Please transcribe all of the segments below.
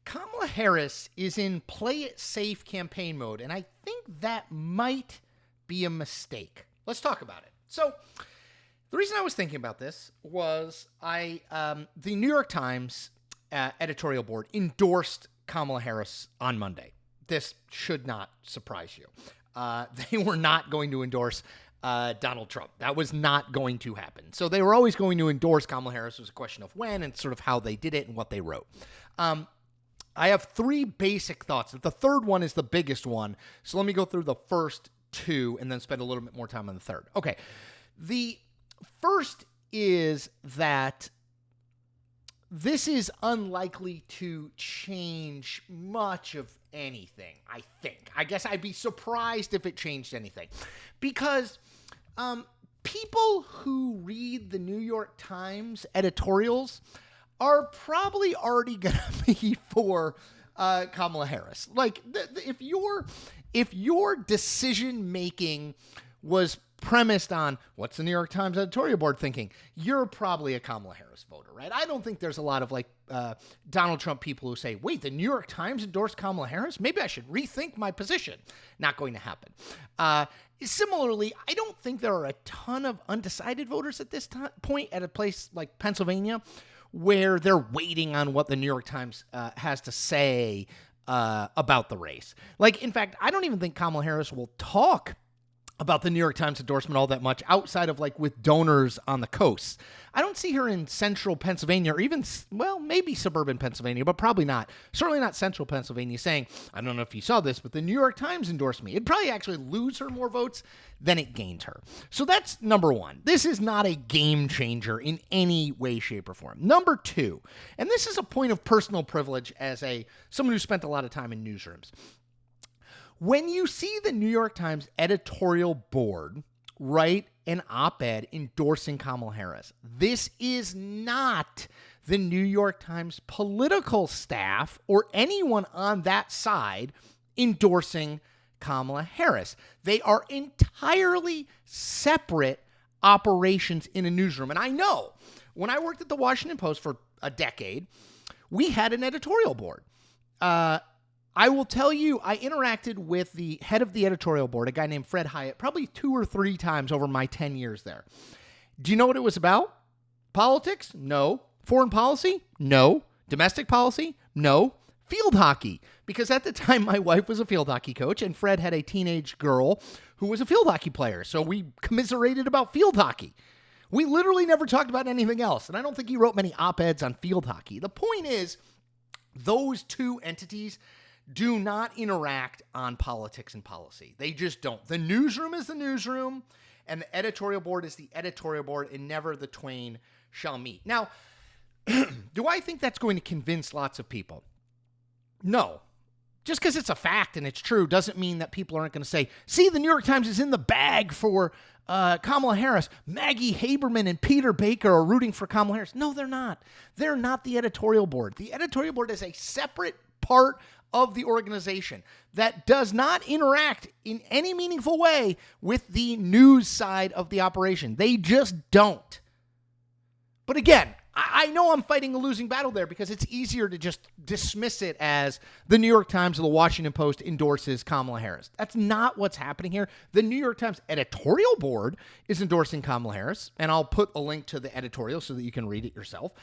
Kamala Harris is in play it safe campaign mode, and I think that might be a mistake. Let's talk about it. So the reason I was thinking about this was the New York Times editorial board endorsed Kamala Harris on Monday. This should not surprise you. They were not going to endorse Donald Trump. That was not going to happen. So they were always going to endorse Kamala Harris. It was a question of when and sort of how they did it and what they wrote. I have three basic thoughts. The third one is the biggest one. So let me go through the first two and then spend a little bit more time on the third. Okay. The first is that this is unlikely to change much of anything, I think. I guess I'd be surprised if it changed anything. Because people who read the New York Times editorials are probably already going to be for Kamala Harris. Like, if your decision making was premised on what's the New York Times editorial board thinking, you're probably a Kamala Harris voter, right? I don't think there's a lot of Donald Trump people who say, wait, the New York Times endorsed Kamala Harris? Maybe I should rethink my position. Not going to happen. Similarly, I don't think there are a ton of undecided voters at this point at a place like Pennsylvania where they're waiting on what the New York Times has to say about the race. Like, in fact, I don't even think Kamala Harris will talk about the New York Times endorsement all that much outside of with donors on the coast. I don't see her in central Pennsylvania or even, maybe suburban Pennsylvania, but probably not. Certainly not central Pennsylvania saying, I don't know if you saw this, but the New York Times endorsed me. It'd probably actually lose her more votes than it gained her. So that's number one. This is not a game changer in any way, shape, or form. Number two, and this is a point of personal privilege as someone who spent a lot of time in newsrooms. When you see the New York Times editorial board write an op-ed endorsing Kamala Harris, this is not the New York Times political staff or anyone on that side endorsing Kamala Harris. They are entirely separate operations in a newsroom. And I know when I worked at the Washington Post for a decade, we had an editorial board. I will tell you, I interacted with the head of the editorial board, a guy named Fred Hyatt, probably 2 or 3 times over my 10 years there. Do you know what it was about? Politics? No. Foreign policy? No. Domestic policy? No. Field hockey. Because at the time, my wife was a field hockey coach, and Fred had a teenage girl who was a field hockey player. So we commiserated about field hockey. We literally never talked about anything else, and I don't think he wrote many op-eds on field hockey. The point is, those two entities do not interact on politics and policy. They just don't. The newsroom is the newsroom, and the editorial board is the editorial board, and never the twain shall meet. Now, do I think that's going to convince lots of people? No. Just because it's a fact and it's true doesn't mean that people aren't going to say, see, the New York Times is in the bag for Kamala Harris. Maggie Haberman and Peter Baker are rooting for Kamala Harris. No, they're not. They're not the editorial board. The editorial board is a separate part of the organization that does not interact in any meaningful way with the news side of the operation. They just don't. But again, I know I'm fighting a losing battle there because it's easier to just dismiss it as the New York Times or the Washington Post endorses Kamala Harris. That's not what's happening here. The New York Times editorial board is endorsing Kamala Harris, and I'll put a link to the editorial so that you can read it yourself.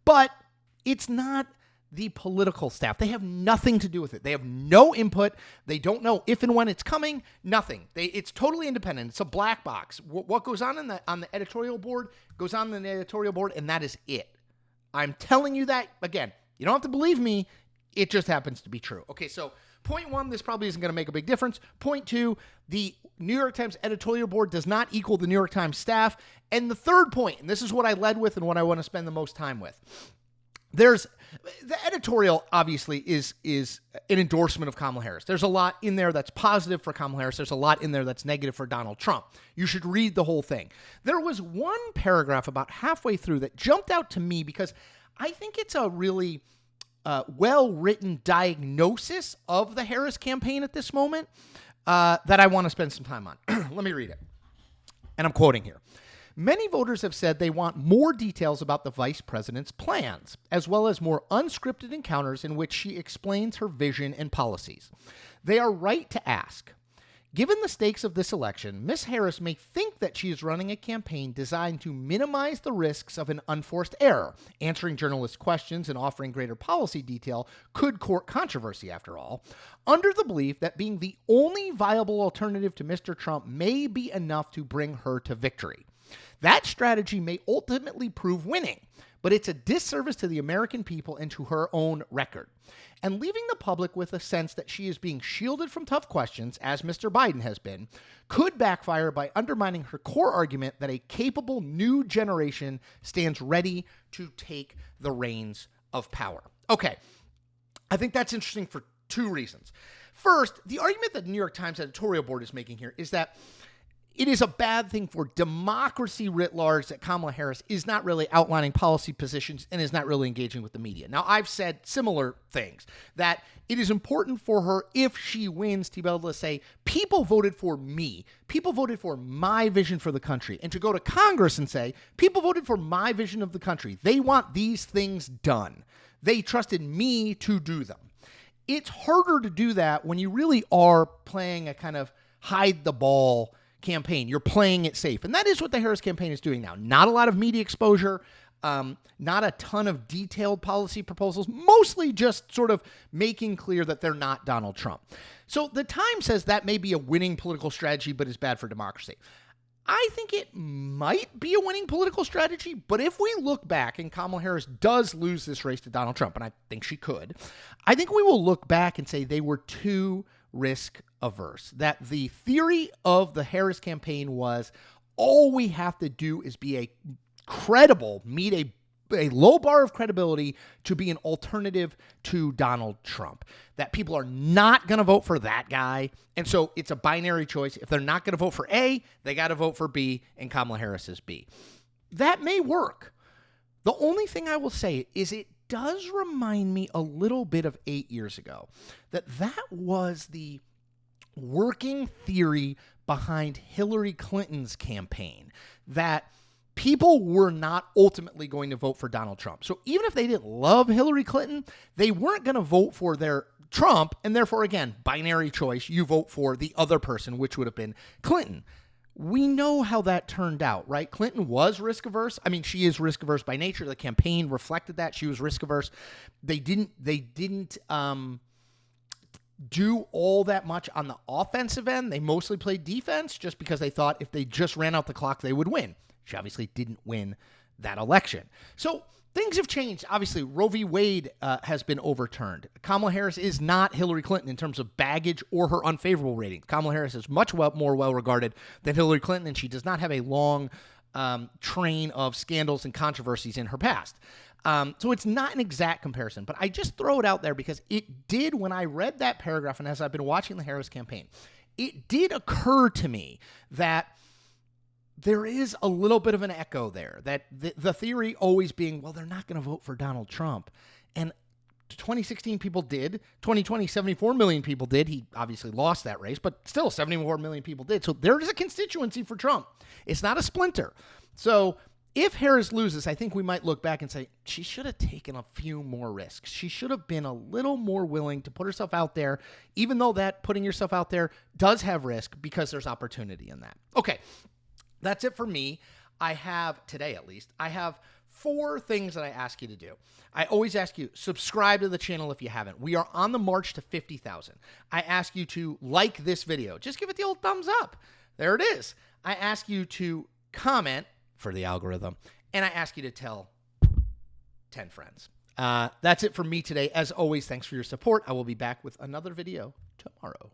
But it's not the political staff. They have nothing to do with it. They have no input. They don't know if and when it's coming. Nothing. It's totally independent. It's a black box. What goes on on the editorial board goes on in the editorial board, and that is it. I'm telling you that, again, you don't have to believe me. It just happens to be true. Okay, so point one, this probably isn't going to make a big difference. Point two, the New York Times editorial board does not equal the New York Times staff. And the third point, and this is what I led with and what I want to spend the most time with. The editorial obviously is an endorsement of Kamala Harris. There's a lot in there that's positive for Kamala Harris. There's a lot in there that's negative for Donald Trump. You should read the whole thing. There was one paragraph about halfway through that jumped out to me because I think it's a really well-written diagnosis of the Harris campaign at this moment that I want to spend some time on. Let me read it. And I'm quoting here. Many voters have said they want more details about the vice president's plans, as well as more unscripted encounters in which she explains her vision and policies. They are right to ask. Given the stakes of this election, Ms. Harris may think that she is running a campaign designed to minimize the risks of an unforced error. Answering journalists' questions and offering greater policy detail could court controversy, after all, under the belief that being the only viable alternative to Mr. Trump may be enough to bring her to victory. That strategy may ultimately prove winning, but it's a disservice to the American people and to her own record. And leaving the public with a sense that she is being shielded from tough questions, as Mr. Biden has been, could backfire by undermining her core argument that a capable new generation stands ready to take the reins of power. Okay, I think that's interesting for two reasons. First, the argument that the New York Times editorial board is making here is that it is a bad thing for democracy writ large that Kamala Harris is not really outlining policy positions and is not really engaging with the media. Now, I've said similar things, that it is important for her, if she wins, to be able to say, people voted for me. People voted for my vision for the country. And to go to Congress and say, people voted for my vision of the country. They want these things done. They trusted me to do them. It's harder to do that when you really are playing a kind of hide the ball campaign. You're playing it safe. And that is what the Harris campaign is doing now. Not a lot of media exposure, not a ton of detailed policy proposals, mostly just sort of making clear that they're not Donald Trump. So the Times says that may be a winning political strategy, but is bad for democracy. I think it might be a winning political strategy, but if we look back and Kamala Harris does lose this race to Donald Trump, and I think she could, I think we will look back and say they were too risk averse, that the theory of the Harris campaign was all we have to do is be a credible, meet a low bar of credibility to be an alternative to Donald Trump, that people are not going to vote for that guy. And so it's a binary choice. If they're not going to vote for A, they got to vote for B, and Kamala Harris is B. That may work. The only thing I will say is it does remind me a little bit of 8 years ago, that was the working theory behind Hillary Clinton's campaign, that people were not ultimately going to vote for Donald Trump. So even if they didn't love Hillary Clinton, they weren't going to vote for their Trump, and therefore, again, binary choice, you vote for the other person, which would have been Clinton. We know how that turned out, right? Clinton was risk averse. I mean, she is risk averse by nature. The campaign reflected that. She was risk averse. They didn't do all that much on the offensive end. They mostly played defense just because they thought if they just ran out the clock, they would win. She obviously didn't win that election. So things have changed. Obviously, Roe v. Wade has been overturned. Kamala Harris is not Hillary Clinton in terms of baggage or her unfavorable rating. Kamala Harris is much more well-regarded than Hillary Clinton, and she does not have a long train of scandals and controversies in her past. So it's not an exact comparison, but I just throw it out there because it did, when I read that paragraph and as I've been watching the Harris campaign, it did occur to me that there is a little bit of an echo there, that the theory always being, well, they're not going to vote for Donald Trump. And 2016 people did. 2020, 74 million people did. He obviously lost that race, but still 74 million people did. So there is a constituency for Trump. It's not a splinter. So if Harris loses, I think we might look back and say she should have taken a few more risks. She should have been a little more willing to put herself out there, even though that putting yourself out there does have risk, because there's opportunity in that. Okay. That's it for me. I have, today at least, I have 4 things that I ask you to do. I always ask you, subscribe to the channel if you haven't. We are on the march to 50,000. I ask you to like this video. Just give it the old thumbs up. There it is. I ask you to comment for the algorithm, and I ask you to tell 10 friends. That's it for me today. As always, thanks for your support. I will be back with another video tomorrow.